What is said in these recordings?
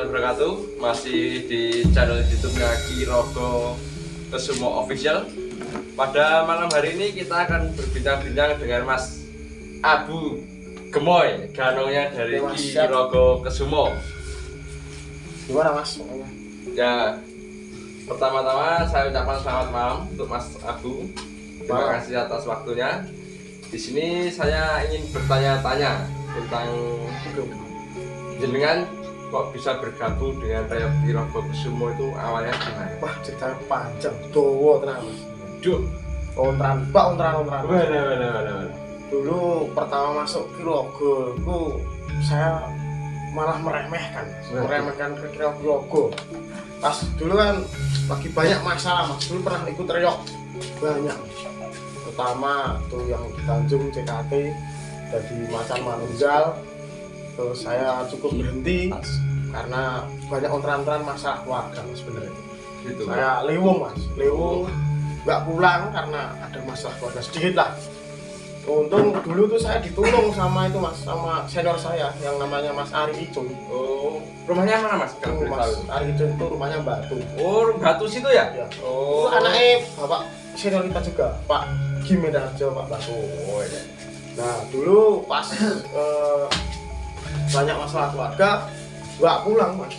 warahmatullahi wabarakatuh. Masih di channel YouTube-nya Kirogo Kesumo Official. Pada malam hari ini kita akan berbincang-bincang dengan Mas Abu Gemoy, ganongnya dari Kirogo Kesumo. Gimana Mas? Ya, pertama-tama saya ucapkan selamat malam untuk Mas Abu. Terima kasih atas waktunya. Di sini saya ingin bertanya-tanya tentang jenengan kok bisa bergabung dengan Kirogo Kesumo itu awalnya gimana? Wah, ceritanya panjang, dowo tenang Mas. Duh, Ontran. benar. Dulu pertama masuk Kirogo itu saya malah meremehkan ke Kirogo. Pas dulu kan lagi banyak masalah Mas. Dulu pernah ikut reok banyak. Pertama tuh yang di Tanjung CKT jadi macan manunggal. Terus saya cukup berhenti karena banyak ontran-ontran masalah keluarga Mas sebenarnya. gitu. Saya lewung Mas, nggak pulang karena ada masalah keluarga sedikit lah. Untung dulu tuh saya ditolong sama itu Mas, sama senior saya yang namanya Mas Ari Icun. Oh, rumahnya mana Mas? Kalau boleh Mas tahu. Ari Icun itu rumahnya Batu. Oh, Batu situ ya? Ya. Oh, Itu anaknya bapak senior kita juga, Pak Gimedarjo, Pak Batu. Oh, iya. Nah dulu pas banyak masalah keluarga, nggak pulang Mas.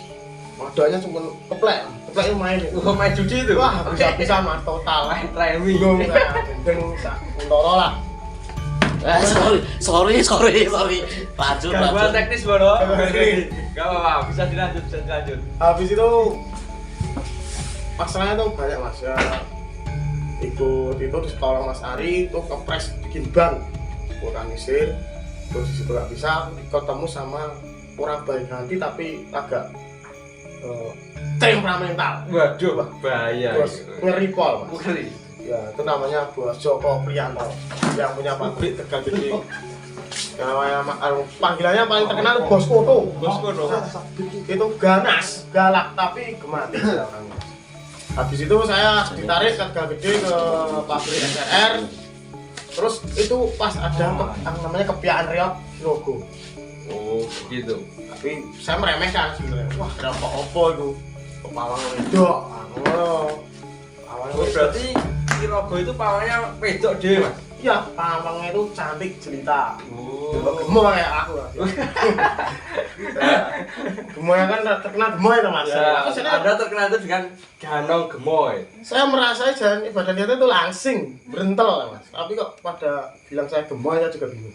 Modalnya cuma keplek main itu. Oh, main judi itu? Wah bisa Mas total. Main remi. Bingung saya, gendeng untoro lah. Sorry. Lanjut. Gangguan teknis bono. Gak apa-apa, bisa dilanjut. Habis itu masalahnya tuh banyak Mas ya. Ikut itu ditolong Mas Ari itu kepres bikin ban organisir. Terus disitu nggak bisa ketemu sama orang baik hati tapi agak temperamental. Waduh, bahaya. Terus ngeri pol Mas. Ngeri. Ya itu namanya Bos Joko Priyanto yang punya pabrik Tegal Gede. Yang namanya panggilannya paling terkenal Bos Koto. Bos Koto. Itu ganas, galak tapi gematik orangnya. Habis itu saya ditarik ke Tegal Gede ke pabrik SRR. Terus itu pas ada namanya kepiaan reok Kirogo. Oh, gitu. Tapi saya meremehkan sebenarnya. Wah, kenapa opo itu? Pawang wedok. Oh, berarti Kirogo itu pawangnya wedok deh, Mas? Iya, pawangnya itu cantik jelita. Oh. Gemoy kayak aku. Gemoy kan terkenal gemoy tuh Mas. Ya, Aku sendiri, Anda terkenal itu dengan Ganong Gemoy. saya merasa jalan ibadah niatnya itu langsing, berentel Mas. Tapi kok pada bilang saya gemoy saya juga bingung.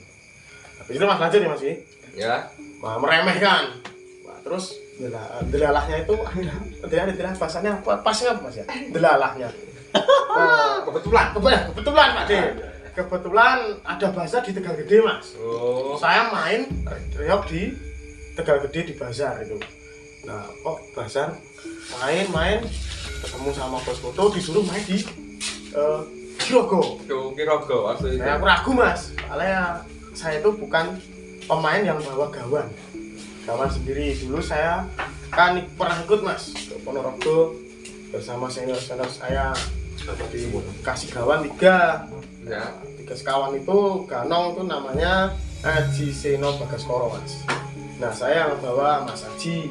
Habis itu Mas lanjut nih Mas. Ya. Wah, meremehkan. Wah, terus delalahnya itu ada bahasanya apa? Pasnya apa Mas ya? Delalahnya. Kebetulan Pak De. Kebetulan ada bazar di Tegal Gede Mas. Oh. Saya main reok di Tegal Gede di bazar itu. Nah, kok bazar main ketemu sama Bos Koto disuruh main di Kirogo. Tuh, Kirogo Saya asli. ragu Mas, soalnya saya itu bukan pemain yang bawa gawan sendiri. Dulu saya kan pernah ikut Mas ke Ponorogo bersama senior saya dikasih gawan 3 Ya. sekawan itu ganong itu namanya Aji Seno Bagaskoro Mas. Nah saya yang bawa Mas Aji,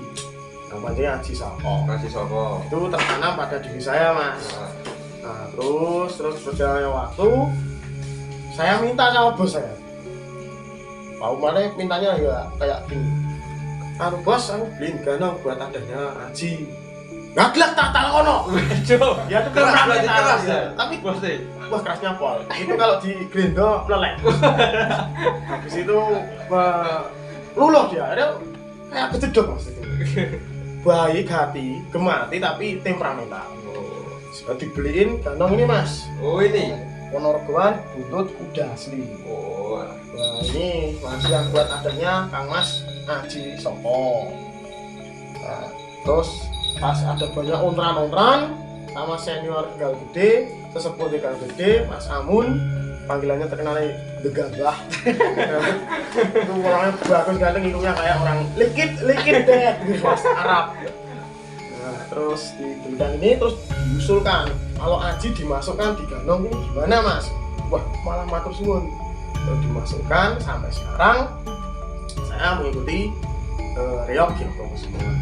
namanya Aji Sako. Kasih soko. Itu tertanam pada diri saya Mas. Nah terus berjalannya waktu saya minta sama bos saya. Pak Umar mintanya ya kayak gini. Bos, aku beliin ganong buat adanya Aji. Gaglak tak kono. Waduh. Ya itu Keras keras berarti keras ya. Tapi Bos deh. wah kerasnya pol. Itu kalau di Grendo meleleh. Habis itu luluh dia. Ada kayak kejedot Mas itu. Baik hati, gemati tapi temperamental. Sudah dibeliin ganong ini Mas. Oh, ini. Ponorogoan buntut kuda asli. Oh. Nah ini masih yang buat adanya Kang Mas Aji Soko. Nah, terus pas ada banyak ontran sama senior Tegal Gede, sesepuh Tegal Gede, Mas Amun, panggilannya terkenalnya The Gabah. Itu orangnya bagus ganteng, hidungnya kayak orang likit deh, Mas Arab. Nah, terus di bidang ini terus diusulkan kalau Aji dimasukkan di ganong ini gimana Mas? Wah malah matur suwun. Terus dimasukkan sampai sekarang saya mengikuti reok Kirogo semua.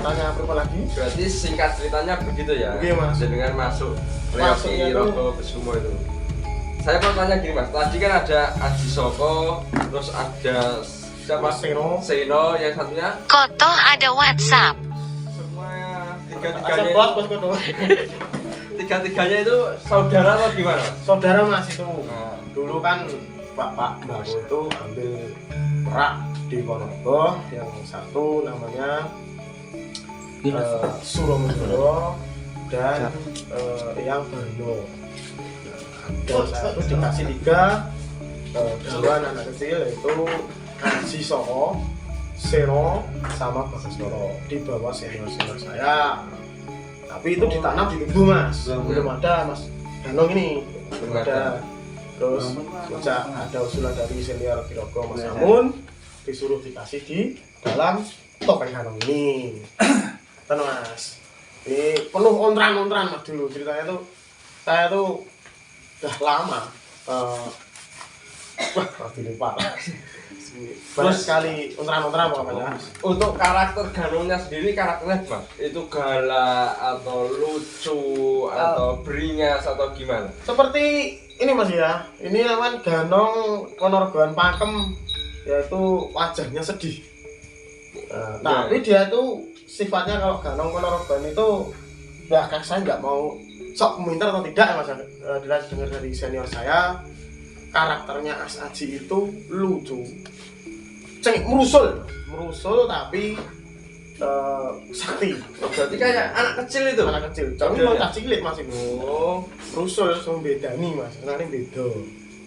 tanya apa lagi? Berarti singkat ceritanya begitu ya. Oke, Mas. Dengan masuk Masuknya Reoki tuh- Rogo Kusumo itu. Saya mau tanya gini Mas, tadi kan ada Aji Soko, terus ada siapa? Seno, yang satunya Koto ada WhatsApp. semua Asal bos kono. tiga-tiganya itu saudara atau gimana? Saudara Mas itu. Nah. Dulu kan Bapak Mbak itu ambil perak di Ponorogo, yang satu namanya Suromudoro dan yang Bano. Dan saya itu dikasih 3 duluan anak kecil, yaitu Aji Soko, Seno, sama Bagasdoro di bawah senior-senior saya. Tapi itu ditanam di tubuh Mas, belum ada Mas Ganong ini, belum ada. Terus sejak ada usulan dari senior Kirogo Mas Amun, disuruh dikasih di dalam topeng Ganong ini. Ten Mas, ini penuh ontran-ontran Mas dulu ceritanya tuh. Saya tuh udah lama, wah mati parah. Banyak sekali ontran-ontran pokoknya. Untuk karakter Ganongnya sendiri karakternya Mas, itu galak atau lucu atau beringas atau gimana? Seperti ini Mas ya, ini namanya Ganong Ponorogoan Pakem, yaitu wajahnya sedih. Tapi dia tuh sifatnya kalau Ganong Ponorogoan itu, ya kan saya nggak mau sok minta atau tidak ya Mas. Dengar dari senior saya, karakternya As Aji itu lucu, merusul tapi sakti. Berarti kayak anak kecil itu. Anak kecil, tapi mau tak cilik Mas itu. Oh, Rusul langsung beda nih Mas, sebenarnya beda.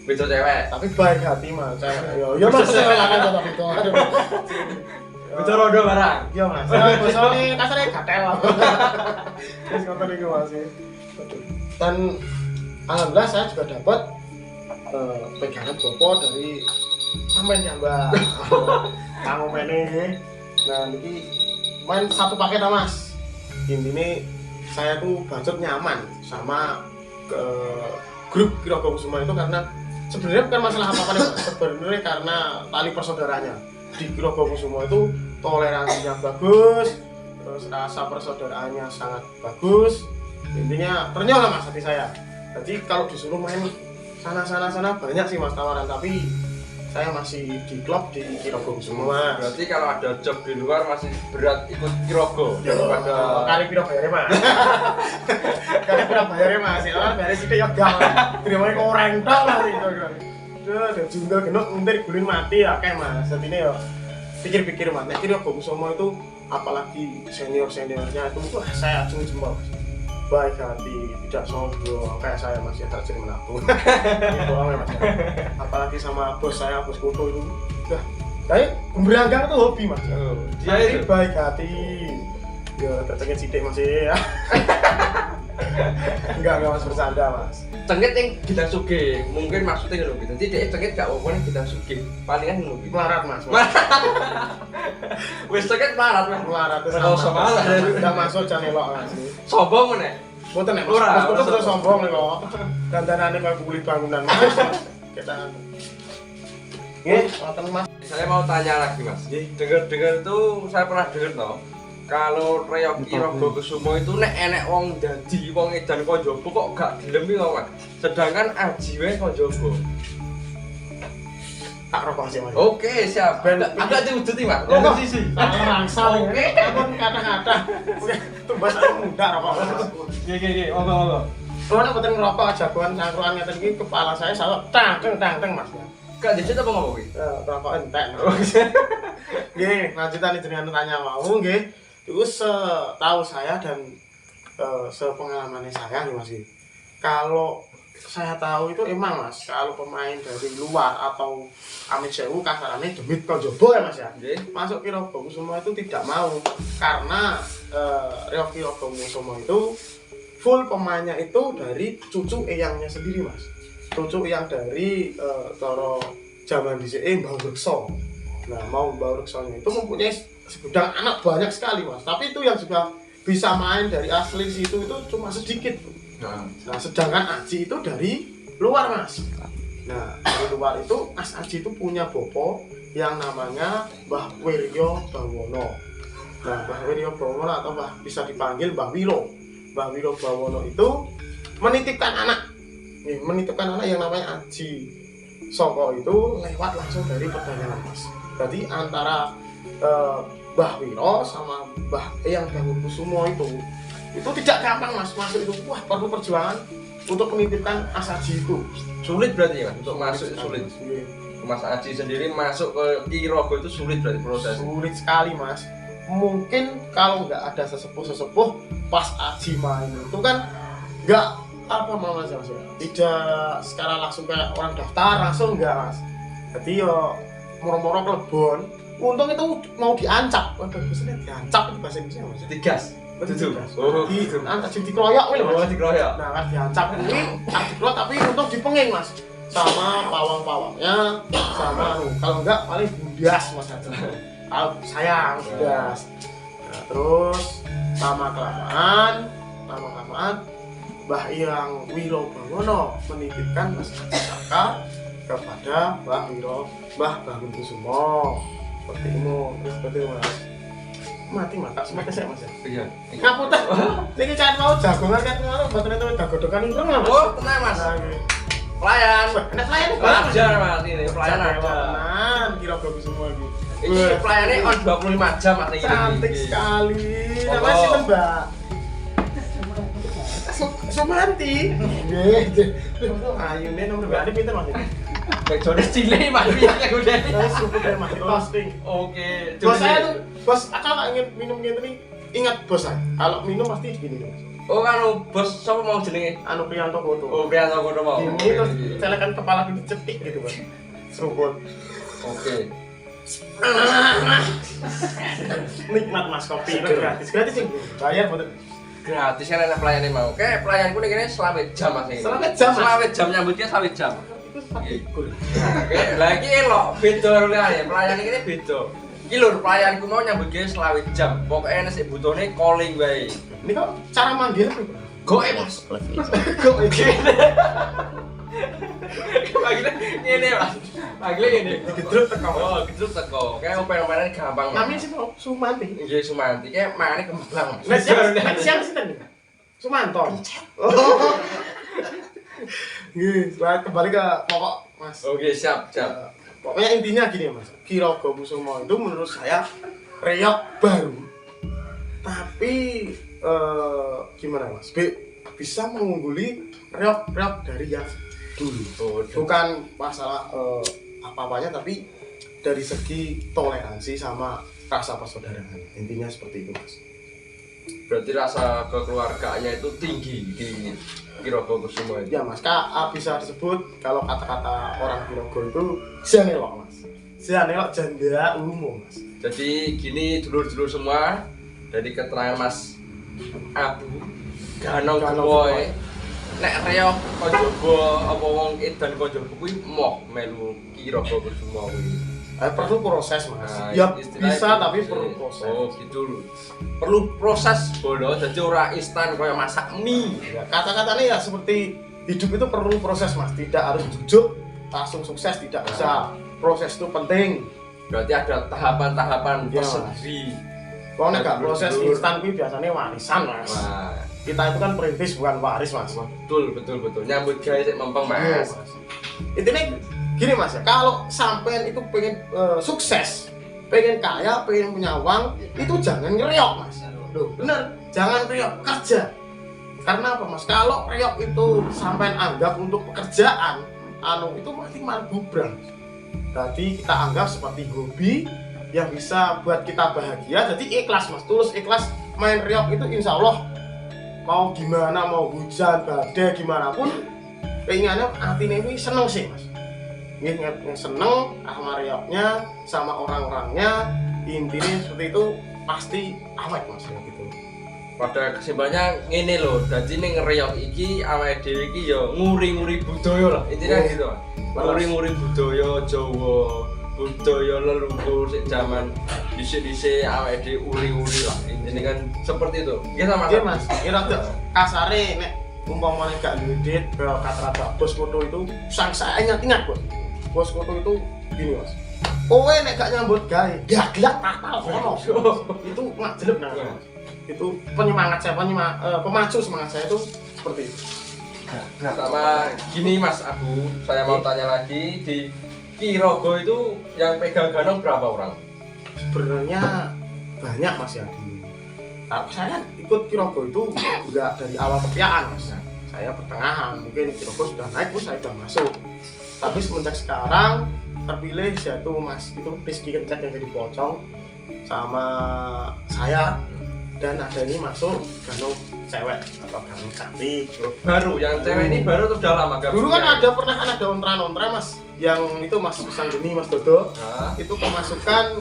beda cewek. Tapi baik hati Mas, yo Mas saya akan tetap itu. Beda rodo barang. Yo Mas, soalnya kasarnya gatel. Terus kata nih Mas. Dan alhamdulillah saya juga dapat pegangan bopo dari sampean ya Mbak. Kamu meneh. Nah, ini main satu paket Mas. Intinya saya tuh budget nyaman sama grup Kirogo Kusumo itu karena sebenarnya bukan masalah apa-apa nih Mas. Sebenarnya karena tali persaudaranya di Kirogo Kusumo itu toleransinya bagus, terus rasa persaudaraannya sangat bagus. Intinya ternyata Mas hati saya. Jadi kalau disuruh main sana banyak sih Mas tawaran, tapi saya masih di klub di Kirogo Kusumo Mas. Berarti kalau ada job di luar masih berat ikut Kirogo daripada Kali piro bayarnya Mas? Kali piro bayarnya Mas? Ya kan bayar sithik ya gang. Terima koreng tok lah itu. Duh, jundul genut ntir gulin mati akeh Mas. Jadi ini ya pikir-pikir Mas, nek Kirogo Kusumo itu apalagi senior-seniornya itu wah saya acung jempol. Baik hati, tidak sombong kayak saya masih terjadi menabung. Itu ya Mas. Apalagi sama bos saya, bos Kuto itu. Dah, saya beranggang tuh hobi Mas. dia Jadi itu. baik hati. Ya, tercengit sidik masih ya. Enggak Mas, bercanda Mas. Cengit yang kita suge, mungkin maksudnya ngono gitu. Jadi dia cengit gak apa-apa nih kita suge. Palingan ngono gitu. Melarat Mas. Wis cengit marat Mas. Melarat terus Kalau sama lah. enggak masuk jangan elok Mas. Sombong meneh. Boten nek Ora, Mas. Kutu ora terus sombong nih kok. Dandanane koyo kulit bangunan Mas. Kita nggih, wonten Mas. Saya mau tanya lagi Mas. Dengar-dengar itu saya pernah dengar toh. Kalau Reoki Rogo Kusumo itu nek enek wong dadi wong edan konjobo kok gak gelem iki kok Mas. Sedangkan Aji wae konjobo. Tak rokok sih Mas. Oke, siap. Agak diwujuti Mas. Rokok sisi. rangsal ini. Ampun kata-kata. Tumbas muda rokok. Nggih, monggo. Soalnya boten ngerokok jagoan cangkruan ngeten iki kepala saya selalu tang Mas. Gak dicet apa ngomong iki? Rokok entek. Nggih, lanjutan jenengan tanya mau nggih. Itu setahu saya dan sepengalaman saya nih Mas. Kalau saya tahu itu emang Mas, kalau pemain dari luar atau Amit Sewu kasarannya demit konjobo ya Mas ya. Masuk Kirogo Kusumo itu tidak mau karena Reoki Rogo Kusumo itu full pemainnya itu dari cucu eyangnya sendiri Mas. Cucu eyang dari Toro zaman di Mbah Rekso. Nah, Mbah Reksonya itu mempunyai segudang anak banyak sekali Mas. Tapi itu yang sudah bisa main dari asli situ itu cuma sedikit. Nah, sedangkan Aji itu dari luar Mas. Nah, dari luar itu Mas Aji itu punya bopo yang namanya Mbah Wiryo Bawono. Nah, Mbah Wiryo Bawono atau bisa dipanggil Mbah Wiro. Mbah Wiro Bawono itu menitipkan anak yang namanya Aji Soko itu lewat langsung dari perdagangan Mas. Jadi antara Mbah Wiro sama Mbah Eyang Dagokusumo itu tidak gampang Mas masuk itu. Wah, perlu perjuangan untuk menitipkan Asaji itu. Sulit berarti ya untuk masuk sulit. Mas Aji sendiri masuk ke Ki Rogo itu sulit berarti proses. Sulit sekali Mas. Mungkin kalau nggak ada sesepuh pas Aji main itu kan nggak apa Mas ya, tidak secara langsung kayak orang daftar langsung nggak Mas. Jadi yo moro-moro klebon. Untung itu mau diancap. Waduh, biasanya diancap itu bahasa Indonesia Mas. Digas. Betul. Oh, diancap dikeroyok wih Mas. Dikeroyok. Nah, kan diancap ini dikeroyok tapi untung dipenging Mas. Sama pawang-pawangnya sama kalau enggak paling bundas Mas Aji. Kalau sayang bundas. Nah, terus lama kelamaan Mbah Eyang Wiro Bawono menitipkan Mas Aji Saka kepada Mbah Dagokusumo. Seperti itu Mas. Mati tak semuanya saya Mas ya. Iya. Ngapunten. Niki kan mau jagongan kan ngono mboten enten dagodokan ireng Mas. Oh, tenang Mas. Pelayan. Enak pelayan Wajar Mas ini pelayan ada. Tenan Ki Rogo semua iki. Ini pelayannya on 25 jam Mas ini. Cantik sekali. Nama Oh. sinten, Mbak? Sumanti. Nggih. Ayune nomor berarti pinter Mas. Backsound cilik Mas piye udah. Wis cukup ya Mas, posting. Oke. Bos saya tuh, bos kalau ingin minum gitu nih, ingat bos saya. Kalau minum pasti gini Mas. Oh kan bos siapa mau jenenge? Anu Priyanto foto. Oh Priyanto kono mau. Ini terus celekan kepala gitu cetik gitu Mas. Seruput. Oke. Nikmat Mas kopi gratis sih. Bayar betul. Gratis kan enak pelayannya mau. Oke, pelayanku nih kene selawet jam Mas ini. Selawet jam, Mas? Selawet jam nyambutnya selawet jam. Itu pakai gol. Oke, lagi elok beda rulane. Pelayan ini beda. Iki lho pelayanku mau nyambut gawe selawet jam. Pokoknya nek butone calling wae. Ini kok cara manggil apa? Goe Mas. Goe. Panggilnya ngene Mas. Panggilnya ngene. Digedruk teko. Oh, gitu teko. Kayak open-openan gampang. Namanya sih Sumanti. Nggih Sumanti. Kayak mangane kembang. Nah, siang sinten? Sumanto. Oh. Nggih, kembali ke pokok Mas. Oke, siap. Pokoknya intinya gini Mas. Ki Rogo Kusumo itu menurut saya reok baru. Tapi gimana Mas? Bisa mengungguli reok dari yang dulu. Bukan masalah apa-apanya tapi dari segi toleransi sama rasa persaudaraan. Intinya seperti itu Mas. Berarti rasa kekeluargaannya itu tinggi di Ki Rogo Kusumo itu. Ya Mas, bisa disebut kalau kata-kata orang Ki Rogo itu janelok Mas. Janelok janda umum Mas. Jadi gini dulur-dulur semua dari keterangan Mas Abu Ganong Boy nek reok kojaba apa wong edan kojaba kuwi moh melu Ki Rogo Kusumo kuwi. Perlu proses Mas. Nah, Ya istilahnya bisa gitu tapi sih. perlu proses. Oh gitu lho. Perlu proses bodoh jadi ora instan kayak masak mie. Ya, kata-katanya ya seperti hidup itu perlu proses Mas. Tidak harus jujuk langsung sukses tidak bisa. Proses itu penting. Berarti ada tahapan-tahapan Ya, tersendiri. Kalau nggak Dulur-dulur. proses instan itu biasanya warisan Mas. Wah, Kita itu kan perintis bukan waris Mas. betul. Nyambut gawe sik mempeng Iya, Mas. Mas. Intinya gini Mas ya, kalau sampean itu pengen sukses, pengen kaya, pengen punya uang, itu jangan ngereok Mas. Loh, bener, jangan reok, kerja. Karena apa Mas? Kalau reok itu sampean anggap untuk pekerjaan, itu mati malah bubrang. Jadi kita anggap seperti hobi yang bisa buat kita bahagia. Jadi ikhlas Mas, tulus ikhlas main reok itu insya Allah mau gimana, mau hujan, badai, gimana pun keinginannya hatinya ini seneng sih Mas. Nggih seneng sama reoknya, sama orang-orangnya, intinya seperti itu pasti awet Mas ya gitu. Pada kesimpulannya ngene lho, dadi ning ngereok iki awake dhewe iki ya nguri-nguri budaya lah. Intinya Oh, gitu. bagus. Nguri-nguri budaya Jawa, budaya leluhur sik zaman dhisik-dhisik awake dhewe uri-uri lah. Intinya kan seperti itu. Nggih sama Iya Mas, kira tuh kasare nek umpamanya gak duit kata-kata bos foto itu saya ingat Bos foto itu gini Mas. kowe nek gak nyambut gawe, gaglak fatal kono. Itu ngajelep nah. Itu penyemangat saya, pemacu semangat saya itu seperti itu. Sama gini Mas Abu, saya mau tanya lagi, di Kirogo itu yang pegang ganong berapa orang? Sebenarnya banyak Mas ya dulu. Tapi saya ikut Kirogo itu enggak dari awal kepiaan Mas. Saya pertengahan, mungkin Kirogo sudah naik terus saya sudah masuk. Tapi semenjak sekarang terpilih yaitu Mas itu Rizky Kencet yang jadi pocong sama saya, dan ada ini masuk ganong cewek atau ganong cantik. Baru, yang cewek ini baru atau udah lama? Dulu kan ada ontra-ontra Mas, yang itu Mas Sanggeni, Mas Dodo. Hah? Itu kemasukan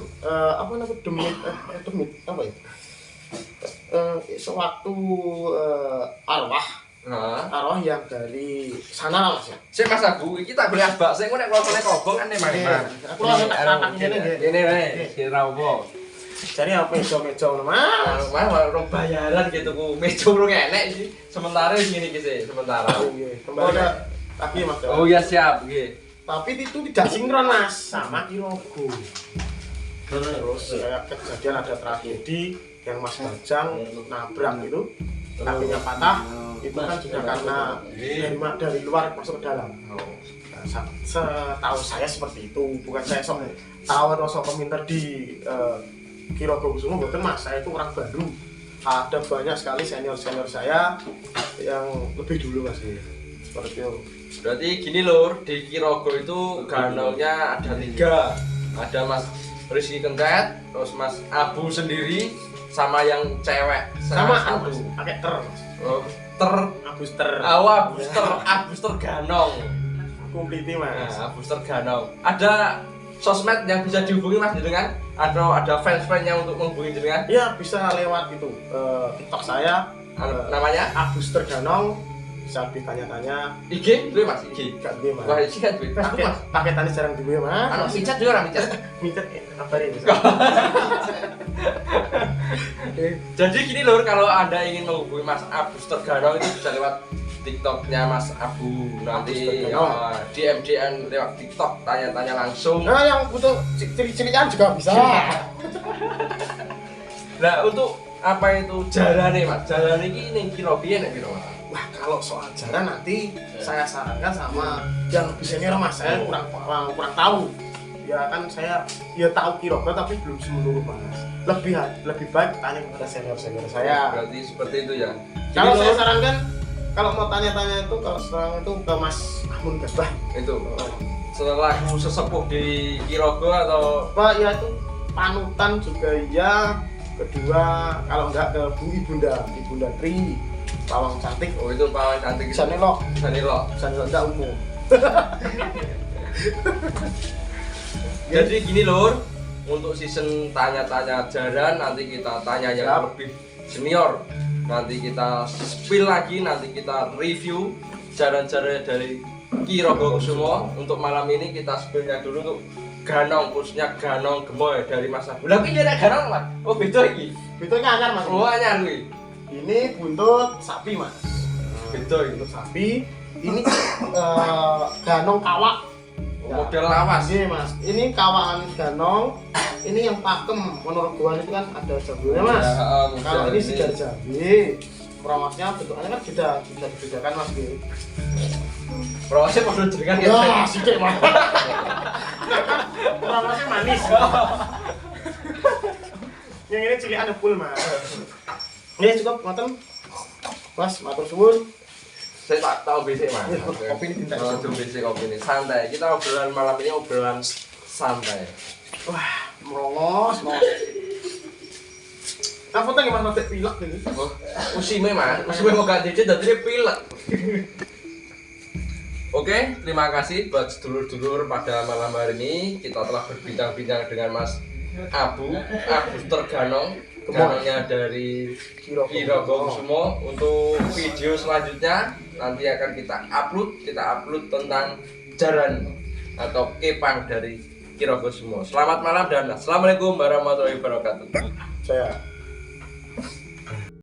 apa namanya demit apa ya? Sewaktu arwah yang dari sana Mas ya. Si Mas Abu, iki tak boleh asbak sing nek klosone kobong kan emang. Aku langsung tak tatang ngene nggih. Ini wae, kira opo? Jadi apa meja-meja ngono Mas. Wah, orang bayaran gitu ku. Meja urung enek iki. Sementara ngene iki sih, sementara. Nggih, kembali lagi Mas. Oh ya siap, nggih. Tapi itu tidak sinkron Mas sama Kirogo. Terus kayak kejadian ada tragedi yang Mas Bajang nabrak itu, kakinya patah. Itu kan juga karena dari luar masuk ke dalam. Nah, setahu saya seperti itu. Bukan saya sok tahu atau sok komentar di Kirogo Kusumo, bukan Mas. Saya itu orang baru. Ada banyak sekali senior saya yang lebih dulu Mas. Seperti itu. Berarti gini lur, di Kirogo itu ganongnya ada 3. Ada Mas Rizky Kencet, terus Mas Abu sendiri, sama yang cewek Sama satu. pakai Mas. Oh, Abuster. Abuster ganong. Kompliti Mas. Nah, Abuster ganong. Ada sosmed yang bisa dihubungi Mas jenengan? Atau ada fans-fans yang untuk menghubungi jenengan? Iya, bisa lewat itu TikTok saya. Namanya? Abuster Ganong. Bisa ditanya-tanya. IG? Duwe Mas, IG. Gak duwe Mas. Wah, IG kan duwe. Facebook Mas. Pakai tani jarang duwe Mas. Anu micat juga ora micat. Micet kabarin. Jadi gini lur, kalau Anda ingin menghubungi Mas Abuster Ganong itu bisa lewat TikToknya Mas Abu. Nanti DM lewat TikTok, tanya-tanya langsung. Nah, yang butuh ciri-cirian juga bisa. Nah, untuk apa itu jarane Mas? Jarane iki ning kira piye nek piro Mas? Wah, kalau soal jalan nanti saya sarankan sama yang lebih senior Mas. Saya kurang tahu. Ya kan saya tahu Kirogo tapi belum seluruh Mas. Lebih baik tanya kepada senior saya. Berarti seperti itu ya. Kalau saya sarankan, kalau mau tanya-tanya itu kalau sekarang itu ke Mas Amun Gasbah. Itu selaku sesepuh di Kirogo atau Pak ya itu panutan juga ya. Kedua kalau enggak ke Ibunda Tri, pawang cantik. oh itu pawang cantik Bisa nelok enggak umum. Jadi gini lur, untuk season tanya-tanya jaran nanti kita tanya yang lebih senior. Nanti kita spill lagi, nanti kita review jaran-jaran dari Kirogo Kusumo. Untuk malam ini kita spillnya dulu untuk ganong, khususnya ganong gemoy dari Mas Abu. Lah iki ada ganong Mas. Oh beda iki. Bedanya anyar Mas. Oh anyar kuwi. Ini buntut sapi Mas. Beda iki. Buntut sapi. Ini ganong kawak. Model lawas. Iya Mas. Ini kawakan ganong. Ini yang pakem. Menurut gua itu kan ada jambunya Mas. Kalau ini sigar jambi. Perawasnya bentukannya kan bisa dibedakan Mas. Prosesnya padha jenengan ya. Ya, sithik Mas. Perawasnya manis. Yang ini cilikan full Mas. Ini cukup ngoten. Mas, matur suwun. Saya tak tahu basic Mas. Kopi ini tidak Tahu basic kopi ini. Santai. Kita obrolan malam ini obrolan santai. Wah, merongos Mas. Apa tadi Mas Rotek pilek ini? Oh, usime Mas. Usime mau ganti dadi dia pilek. Oke, terima kasih buat sedulur-sedulur pada malam hari ini. Kita telah berbincang-bincang dengan Mas Abuster Ganong, ganongnya dari Kirogo Kusumo. Untuk video selanjutnya nanti akan kita upload tentang jaran atau kepang dari Kirogo Kusumo. Selamat malam dan assalamualaikum warahmatullahi wabarakatuh. Saya